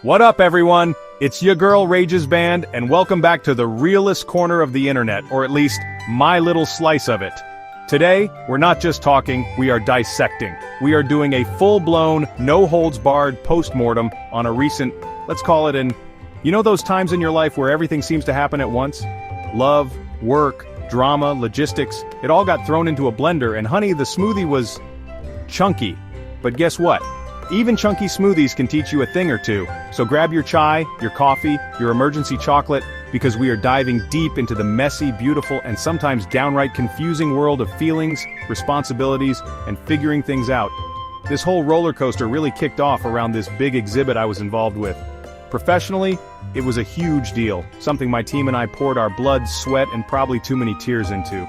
What up, everyone? It's your girl Rage's Band, and welcome back to the realest corner of the internet, or at least, my little slice of it. Today, we're not just talking, we are dissecting. We are doing a full-blown, no-holds-barred post-mortem on a recent, let's call it you know those times in your life where everything seems to happen at once? Love, work, drama, logistics, it all got thrown into a blender, and honey, the smoothie was chunky. But guess what? Even chunky smoothies can teach you a thing or two, so grab your chai, your coffee, your emergency chocolate, because we are diving deep into the messy, beautiful, and sometimes downright confusing world of feelings, responsibilities, and figuring things out. This whole roller coaster really kicked off around this big exhibit I was involved with. Professionally, it was a huge deal, something my team and I poured our blood, sweat, and probably too many tears into.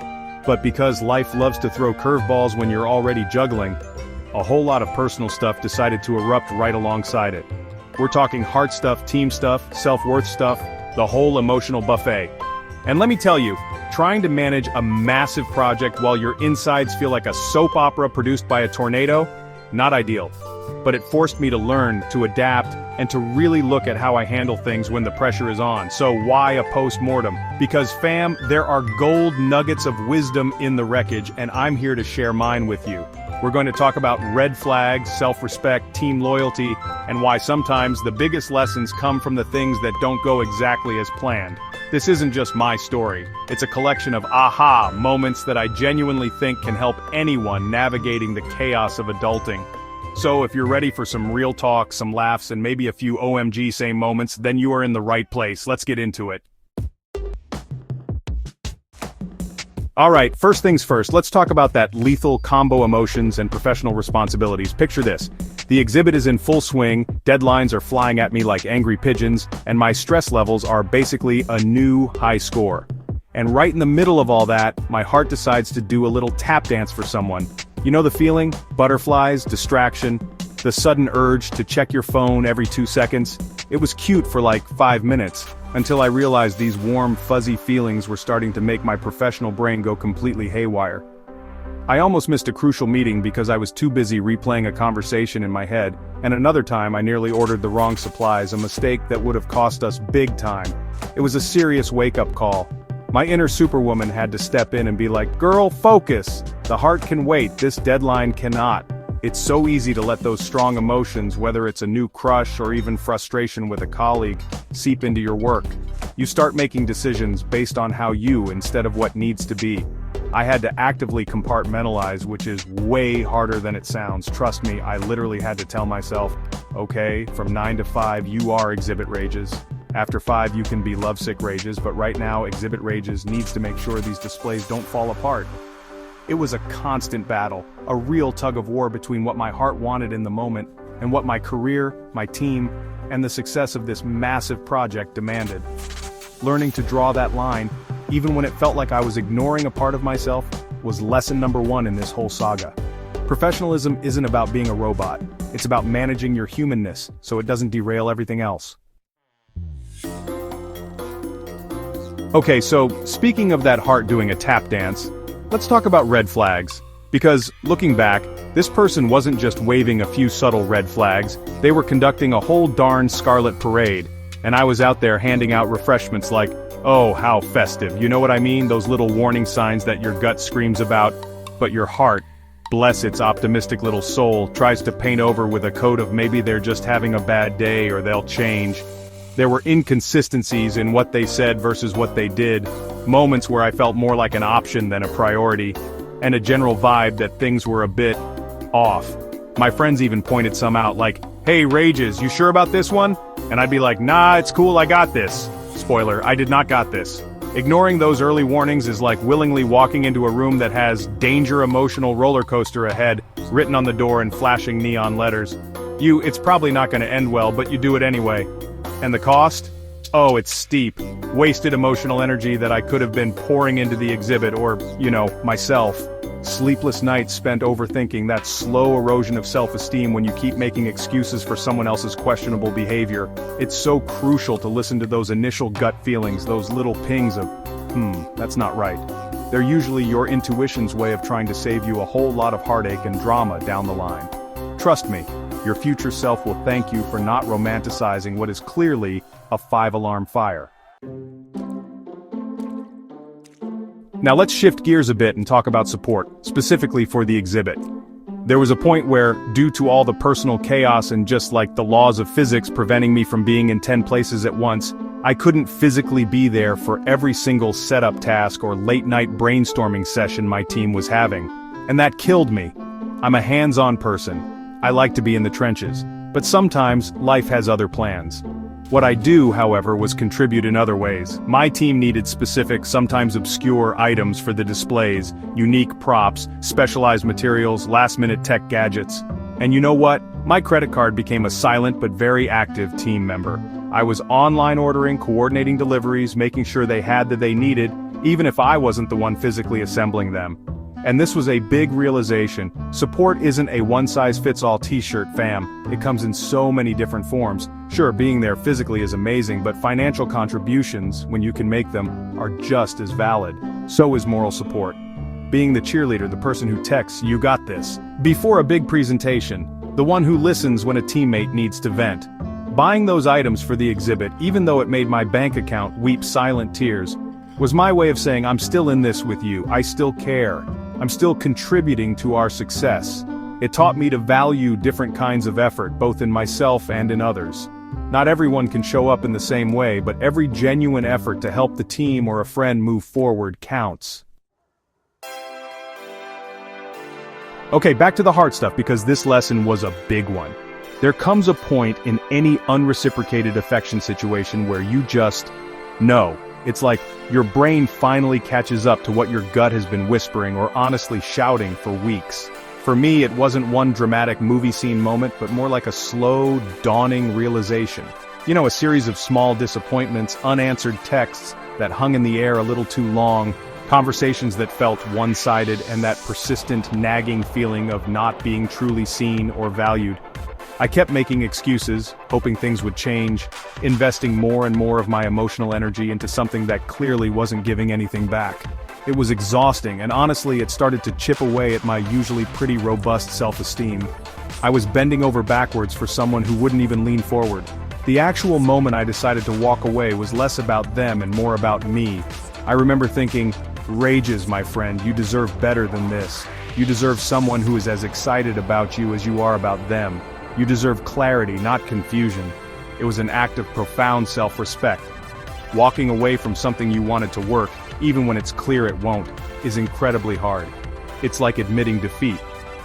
But because life loves to throw curveballs when you're already juggling, a whole lot of personal stuff decided to erupt right alongside it. We're talking heart stuff, team stuff, self-worth stuff, the whole emotional buffet. And let me tell you, trying to manage a massive project while your insides feel like a soap opera produced by a tornado, not ideal. But it forced me to learn, to adapt, and to really look at how I handle things when the pressure is on. So why a post-mortem? Because fam, there are gold nuggets of wisdom in the wreckage, and I'm here to share mine with you. We're going to talk about red flags, self-respect, team loyalty, and why sometimes the biggest lessons come from the things that don't go exactly as planned. This isn't just my story. It's a collection of aha moments that I genuinely think can help anyone navigating the chaos of adulting. So if you're ready for some real talk, some laughs, and maybe a few OMG same moments, then you are in the right place. Let's get into it. Alright, first things first, let's talk about that lethal combo emotions and professional responsibilities. Picture this. The exhibit is in full swing, deadlines are flying at me like angry pigeons, and my stress levels are basically a new high score. And right in the middle of all that, my heart decides to do a little tap dance for someone. You know the feeling? Butterflies, distraction, the sudden urge to check your phone every 2 seconds. It was cute for like 5 minutes, until I realized these warm, fuzzy feelings were starting to make my professional brain go completely haywire. I almost missed a crucial meeting because I was too busy replaying a conversation in my head, and another time I nearly ordered the wrong supplies, a mistake that would have cost us big time. It was a serious wake-up call. My inner superwoman had to step in and be like, "Girl, focus! The heart can wait, this deadline cannot." It's so easy to let those strong emotions, whether it's a new crush or even frustration with a colleague, seep into your work. You start making decisions based on how you instead of what needs to be. I had to actively compartmentalize, which is way harder than it sounds. Trust me, I literally had to tell myself, okay, from 9 to 5 you are Exhibit Rages. After 5 you can be Lovesick Rages, but right now Exhibit Rages needs to make sure these displays don't fall apart. It was a constant battle, a real tug-of-war between what my heart wanted in the moment, and what my career, my team, and the success of this massive project demanded. Learning to draw that line, even when it felt like I was ignoring a part of myself, was lesson number 1 in this whole saga. Professionalism isn't about being a robot, it's about managing your humanness, so it doesn't derail everything else. Okay, so speaking of that heart doing a tap dance, let's talk about red flags. Because, looking back, this person wasn't just waving a few subtle red flags, they were conducting a whole darn scarlet parade. And I was out there handing out refreshments like, oh, how festive, you know what I mean? Those little warning signs that your gut screams about, but your heart, bless its optimistic little soul, tries to paint over with a coat of maybe they're just having a bad day or they'll change. There were inconsistencies in what they said versus what they did, moments where I felt more like an option than a priority, and a general vibe that things were a bit off. My friends even pointed some out like, "Hey Rages, you sure about this one?" And I'd be like, "Nah, it's cool, I got this." Spoiler, I did not got this. Ignoring those early warnings is like willingly walking into a room that has "danger emotional roller coaster ahead" written on the door in flashing neon letters. It's probably not gonna end well, but you do it anyway. And the cost? Oh, it's steep. Wasted emotional energy that I could have been pouring into the exhibit or, myself. Sleepless nights spent overthinking, that slow erosion of self-esteem when you keep making excuses for someone else's questionable behavior. It's so crucial to listen to those initial gut feelings, those little pings of, that's not right. They're usually your intuition's way of trying to save you a whole lot of heartache and drama down the line. Trust me, Your future self will thank you for not romanticizing what is clearly a 5-alarm fire. Now let's shift gears a bit and talk about support, specifically for the exhibit. There was a point where, due to all the personal chaos and just like the laws of physics preventing me from being in 10 places at once, I couldn't physically be there for every single setup task or late-night brainstorming session my team was having. And that killed me. I'm a hands-on person. I like to be in the trenches. But sometimes, life has other plans. What I do, however, was contribute in other ways. My team needed specific, sometimes obscure items for the displays, unique props, specialized materials, last-minute tech gadgets. And you know what? My credit card became a silent but very active team member. I was online ordering, coordinating deliveries, making sure they had that they needed, even if I wasn't the one physically assembling them. And this was a big realization. Support isn't a one-size-fits-all t-shirt, fam. It comes in so many different forms. Sure, being there physically is amazing, but financial contributions, when you can make them, are just as valid. So is moral support. Being the cheerleader, the person who texts, "You got this," before a big presentation, the one who listens when a teammate needs to vent. Buying those items for the exhibit, even though it made my bank account weep silent tears, was my way of saying I'm still in this with you, I still care. I'm still contributing to our success. It taught me to value different kinds of effort, both in myself and in others. Not everyone can show up in the same way, but every genuine effort to help the team or a friend move forward counts. Okay, back to the hard stuff, because this lesson was a big one. There comes a point in any unreciprocated affection situation where you just know. It's like your brain finally catches up to what your gut has been whispering or honestly shouting for weeks. For me, it wasn't one dramatic movie scene moment, but more like a slow, dawning realization. You know, a series of small disappointments, unanswered texts that hung in the air a little too long, conversations that felt one-sided, and that persistent, nagging feeling of not being truly seen or valued. I kept making excuses, hoping things would change, investing more and more of my emotional energy into something that clearly wasn't giving anything back. It was exhausting, and honestly, it started to chip away at my usually pretty robust self-esteem. I was bending over backwards for someone who wouldn't even lean forward. The actual moment I decided to walk away was less about them and more about me. I remember thinking, "Rages, my friend, you deserve better than this. You deserve someone who is as excited about you as you are about them. You deserve clarity, not confusion." It was an act of profound self-respect. Walking away from something you wanted to work, even when it's clear it won't, is incredibly hard. It's like admitting defeat.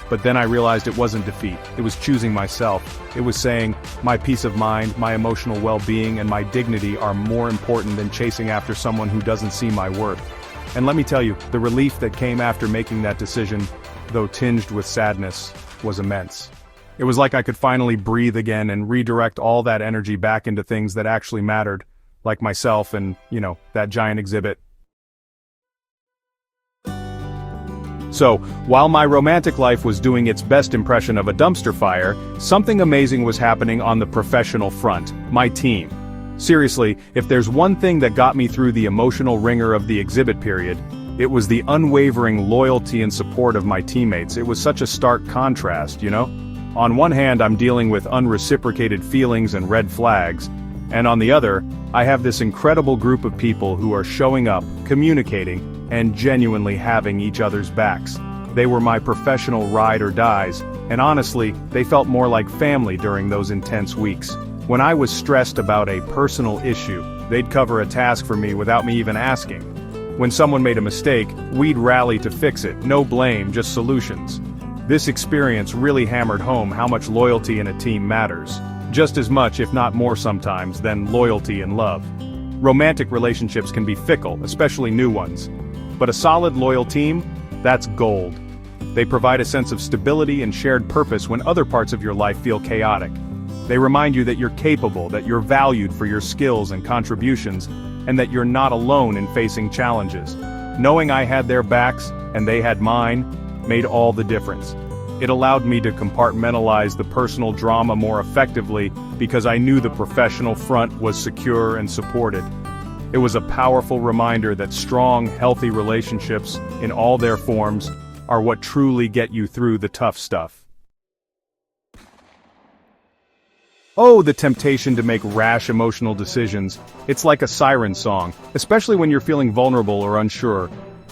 But then I realized it wasn't defeat, it was choosing myself. It was saying, my peace of mind, my emotional well-being, and my dignity are more important than chasing after someone who doesn't see my worth. And let me tell you, the relief that came after making that decision, though tinged with sadness, was immense. It was like I could finally breathe again and redirect all that energy back into things that actually mattered, like myself and, that giant exhibit. So, while my romantic life was doing its best impression of a dumpster fire, something amazing was happening on the professional front, my team. Seriously, if there's one thing that got me through the emotional ringer of the exhibit period, it was the unwavering loyalty and support of my teammates. It was such a stark contrast, On one hand, I'm dealing with unreciprocated feelings and red flags, and on the other, I have this incredible group of people who are showing up, communicating, and genuinely having each other's backs. They were my professional ride or dies, and honestly, they felt more like family during those intense weeks. When I was stressed about a personal issue, they'd cover a task for me without me even asking. When someone made a mistake, we'd rally to fix it, no blame, just solutions. This experience really hammered home how much loyalty in a team matters. Just as much, if not more sometimes, than loyalty in love. Romantic relationships can be fickle, especially new ones. But a solid, loyal team? That's gold. They provide a sense of stability and shared purpose when other parts of your life feel chaotic. They remind you that you're capable, that you're valued for your skills and contributions, and that you're not alone in facing challenges. Knowing I had their backs, and they had mine, made all the difference. It allowed me to compartmentalize the personal drama more effectively because I knew the professional front was secure and supported. It was a powerful reminder that strong, healthy relationships, in all their forms, are what truly get you through the tough stuff. Oh, the temptation to make rash emotional decisions. It's like a siren song, especially when you're feeling vulnerable or unsure.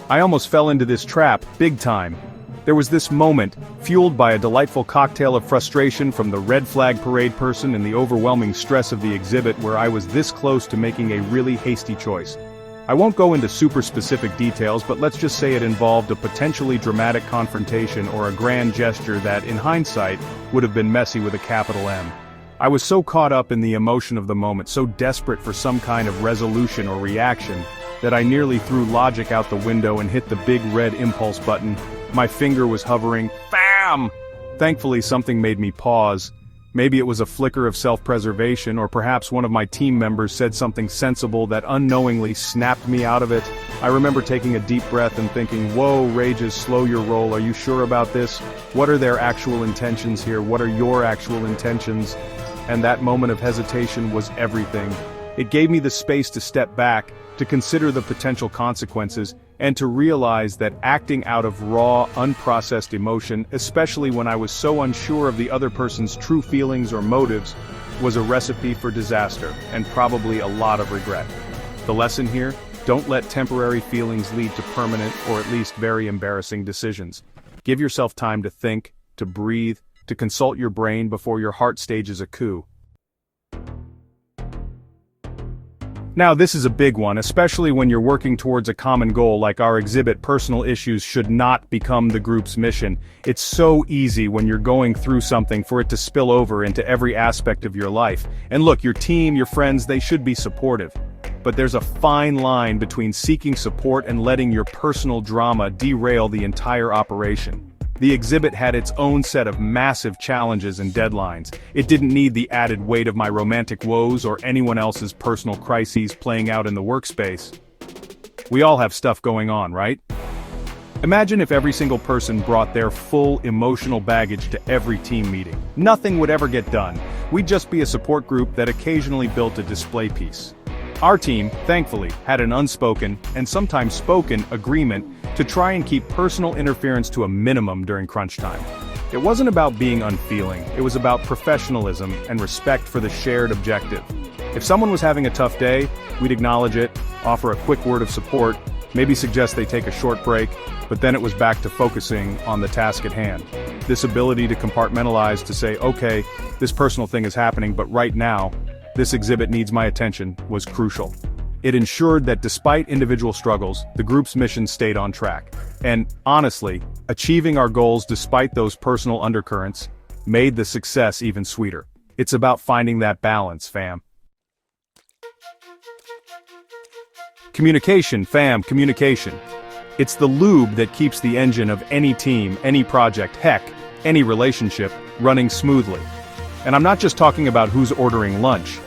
I almost fell into this trap, big time. There was this moment, fueled by a delightful cocktail of frustration from the red flag parade person and the overwhelming stress of the exhibit, where I was this close to making a really hasty choice. I won't go into super specific details, but let's just say it involved a potentially dramatic confrontation or a grand gesture that, in hindsight, would have been messy with a capital M. I was so caught up in the emotion of the moment, so desperate for some kind of resolution or reaction, that I nearly threw logic out the window and hit the big red impulse button. My finger was hovering. Bam! Thankfully, something made me pause. Maybe it was a flicker of self-preservation, or perhaps one of my team members said something sensible that unknowingly snapped me out of it. I remember taking a deep breath and thinking, whoa, Rages, slow your roll, are you sure about this? What are their actual intentions here? What are your actual intentions? And that moment of hesitation was everything. It gave me the space to step back, to consider the potential consequences, and to realize that acting out of raw, unprocessed emotion, especially when I was so unsure of the other person's true feelings or motives, was a recipe for disaster, and probably a lot of regret. The lesson here? Don't let temporary feelings lead to permanent, or at least very embarrassing decisions. Give yourself time to think, to breathe, to consult your brain before your heart stages a coup. Now, this is a big one, especially when you're working towards a common goal like our exhibit. Personal issues should not become the group's mission. It's so easy when you're going through something for it to spill over into every aspect of your life. And look, your team, your friends, they should be supportive. But there's a fine line between seeking support and letting your personal drama derail the entire operation. The exhibit had its own set of massive challenges and deadlines. It didn't need the added weight of my romantic woes or anyone else's personal crises playing out in the workspace. We all have stuff going on, right? Imagine if every single person brought their full emotional baggage to every team meeting. Nothing would ever get done. We'd just be a support group that occasionally built a display piece. Our team, thankfully, had an unspoken, and sometimes spoken, agreement to try and keep personal interference to a minimum during crunch time. It wasn't about being unfeeling, it was about professionalism and respect for the shared objective. If someone was having a tough day, we'd acknowledge it, offer a quick word of support, maybe suggest they take a short break, but then it was back to focusing on the task at hand. This ability to compartmentalize, to say, okay, this personal thing is happening, but right now, this exhibit needs my attention, was crucial. It ensured that despite individual struggles, the group's mission stayed on track. And, honestly, achieving our goals despite those personal undercurrents made the success even sweeter. It's about finding that balance, fam. Communication, fam, communication. It's the lube that keeps the engine of any team, any project, heck, any relationship, running smoothly. And I'm not just talking about who's ordering lunch.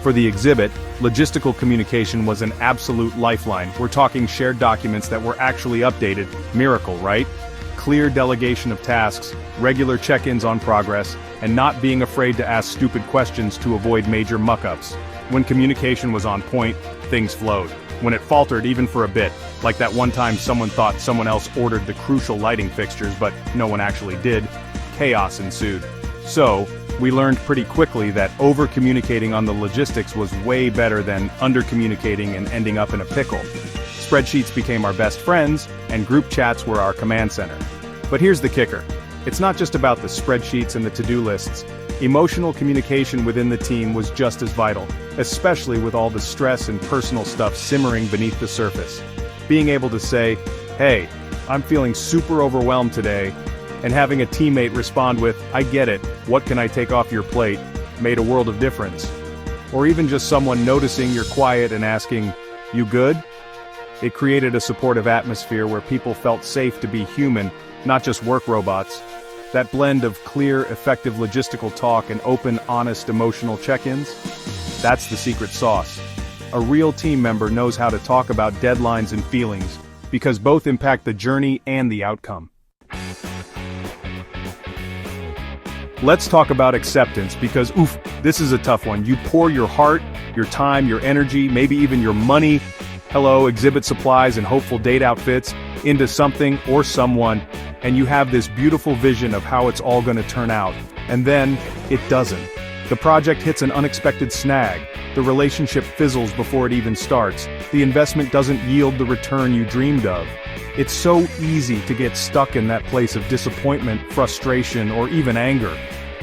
For the exhibit, logistical communication was an absolute lifeline. We're talking shared documents that were actually updated. Miracle, right? Clear delegation of tasks, regular check-ins on progress, and not being afraid to ask stupid questions to avoid major muck-ups. When communication was on point, things flowed. When it faltered even for a bit, like that one time someone thought someone else ordered the crucial lighting fixtures but no one actually did, chaos ensued. So, we learned pretty quickly that over-communicating on the logistics was way better than under-communicating and ending up in a pickle. Spreadsheets became our best friends, and group chats were our command center. But here's the kicker. It's not just about the spreadsheets and the to-do lists. Emotional communication within the team was just as vital, especially with all the stress and personal stuff simmering beneath the surface. Being able to say, hey, I'm feeling super overwhelmed today, and having a teammate respond with, I get it, what can I take off your plate, made a world of difference. Or even just someone noticing you're quiet and asking, you good? It created a supportive atmosphere where people felt safe to be human, not just work robots. That blend of clear, effective logistical talk and open, honest, emotional check-ins? That's the secret sauce. A real team member knows how to talk about deadlines and feelings, because both impact the journey and the outcome. Let's talk about acceptance, because this is a tough one. You pour your heart, your time, your energy, maybe even your money, exhibit supplies and hopeful date outfits, into something or someone, and you have this beautiful vision of how it's all going to turn out, and then it doesn't. The project hits an unexpected snag. The relationship fizzles before it even starts. The investment doesn't yield the return you dreamed of. It's so easy to get stuck in that place of disappointment, frustration, or even anger.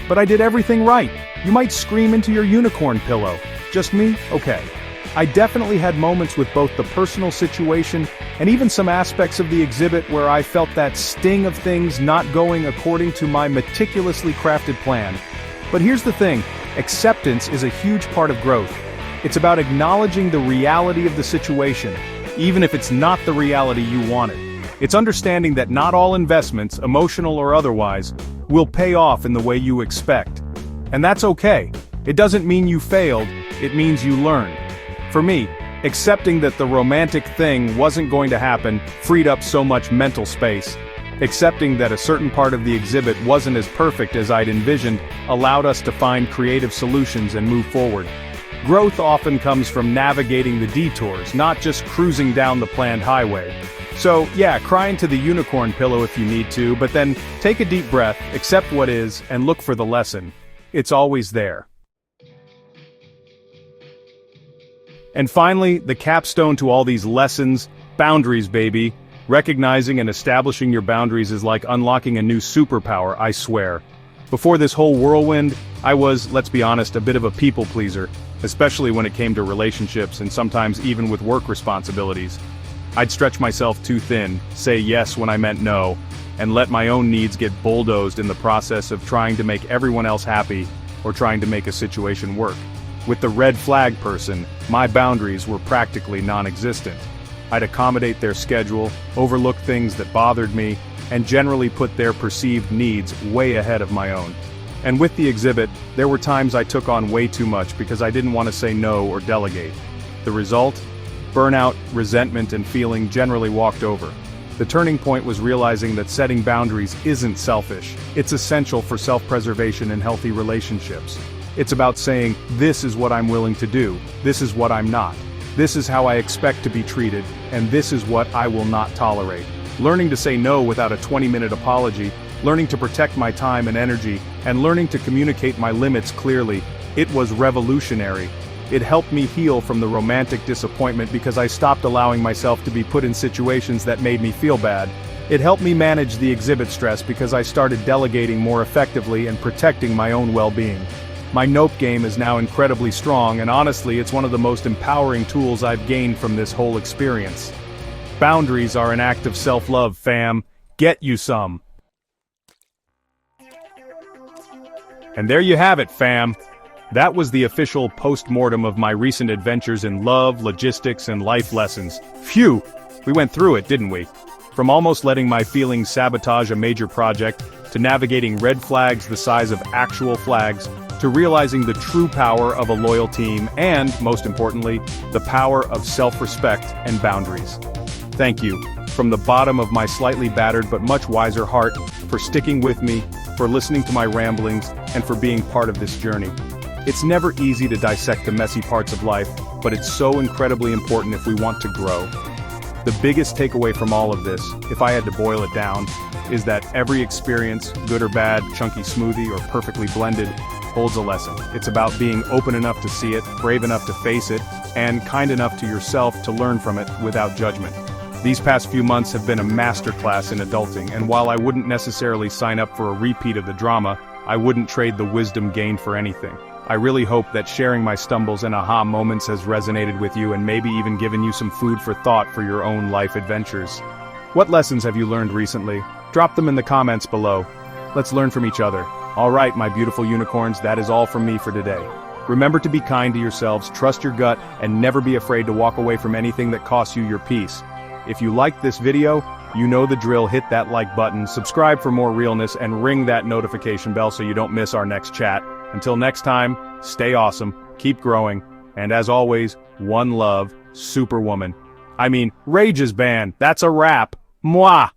But I did everything right. You might scream into your unicorn pillow. Just me? Okay. I definitely had moments with both the personal situation and even some aspects of the exhibit where I felt that sting of things not going according to my meticulously crafted plan. But here's the thing, acceptance is a huge part of growth. It's about acknowledging the reality of the situation, even if it's not the reality you wanted. It's understanding that not all investments, emotional or otherwise, will pay off in the way you expect. And that's okay. It doesn't mean you failed, it means you learned. For me, accepting that the romantic thing wasn't going to happen freed up so much mental space. Accepting that a certain part of the exhibit wasn't as perfect as I'd envisioned allowed us to find creative solutions and move forward. Growth often comes from navigating the detours, not just cruising down the planned highway. So, yeah, cry into the unicorn pillow if you need to, but then take a deep breath, accept what is, and look for the lesson. It's always there. And finally, the capstone to all these lessons, boundaries, baby. Recognizing and establishing your boundaries is like unlocking a new superpower, I swear. Before this whole whirlwind, I was, let's be honest, a bit of a people pleaser, especially when it came to relationships and sometimes even with work responsibilities. I'd stretch myself too thin, say yes when I meant no, and let my own needs get bulldozed in the process of trying to make everyone else happy or trying to make a situation work. With the red flag person, my boundaries were practically non-existent. I'd accommodate their schedule, overlook things that bothered me, and generally put their perceived needs way ahead of my own. And with the exhibit, there were times I took on way too much because I didn't want to say no or delegate. The result? Burnout, resentment, and feeling generally walked over. The turning point was realizing that setting boundaries isn't selfish. It's essential for self-preservation and healthy relationships. It's about saying, this is what I'm willing to do, this is what I'm not. This is how I expect to be treated, and this is what I will not tolerate. Learning to say no without a 20-minute apology, learning to protect my time and energy, and learning to communicate my limits clearly, it was revolutionary. It helped me heal from the romantic disappointment because I stopped allowing myself to be put in situations that made me feel bad. It helped me manage the exhibit stress because I started delegating more effectively and protecting my own well-being. My nope game is now incredibly strong, and honestly, it's one of the most empowering tools I've gained from this whole experience. Boundaries are an act of self-love, fam. Get you some. And there you have it, fam. That was the official post-mortem of my recent adventures in love, logistics, and life lessons. Phew! We went through it, didn't we? From almost letting my feelings sabotage a major project, to navigating red flags the size of actual flags, to realizing the true power of a loyal team and, most importantly, the power of self-respect and boundaries. Thank you, from the bottom of my slightly battered but much wiser heart, for sticking with me, for listening to my ramblings, and for being part of this journey. It's never easy to dissect the messy parts of life, but it's so incredibly important if we want to grow. The biggest takeaway from all of this, if I had to boil it down, is that every experience, good or bad, chunky smoothie, or perfectly blended, holds a lesson. It's about being open enough to see it, brave enough to face it, and kind enough to yourself to learn from it without judgment. These past few months have been a masterclass in adulting, and while I wouldn't necessarily sign up for a repeat of the drama, I wouldn't trade the wisdom gained for anything. I really hope that sharing my stumbles and aha moments has resonated with you and maybe even given you some food for thought for your own life adventures. What lessons have you learned recently? Drop them in the comments below. Let's learn from each other. Alright, my beautiful unicorns, that is all from me for today. Remember to be kind to yourselves, trust your gut, and never be afraid to walk away from anything that costs you your peace. If you liked this video, you know the drill, hit that like button, subscribe for more realness, and ring that notification bell so you don't miss our next chat. Until next time, stay awesome, keep growing, and as always, one love, Superwoman. I mean, Rage's band, that's a wrap. Mwah!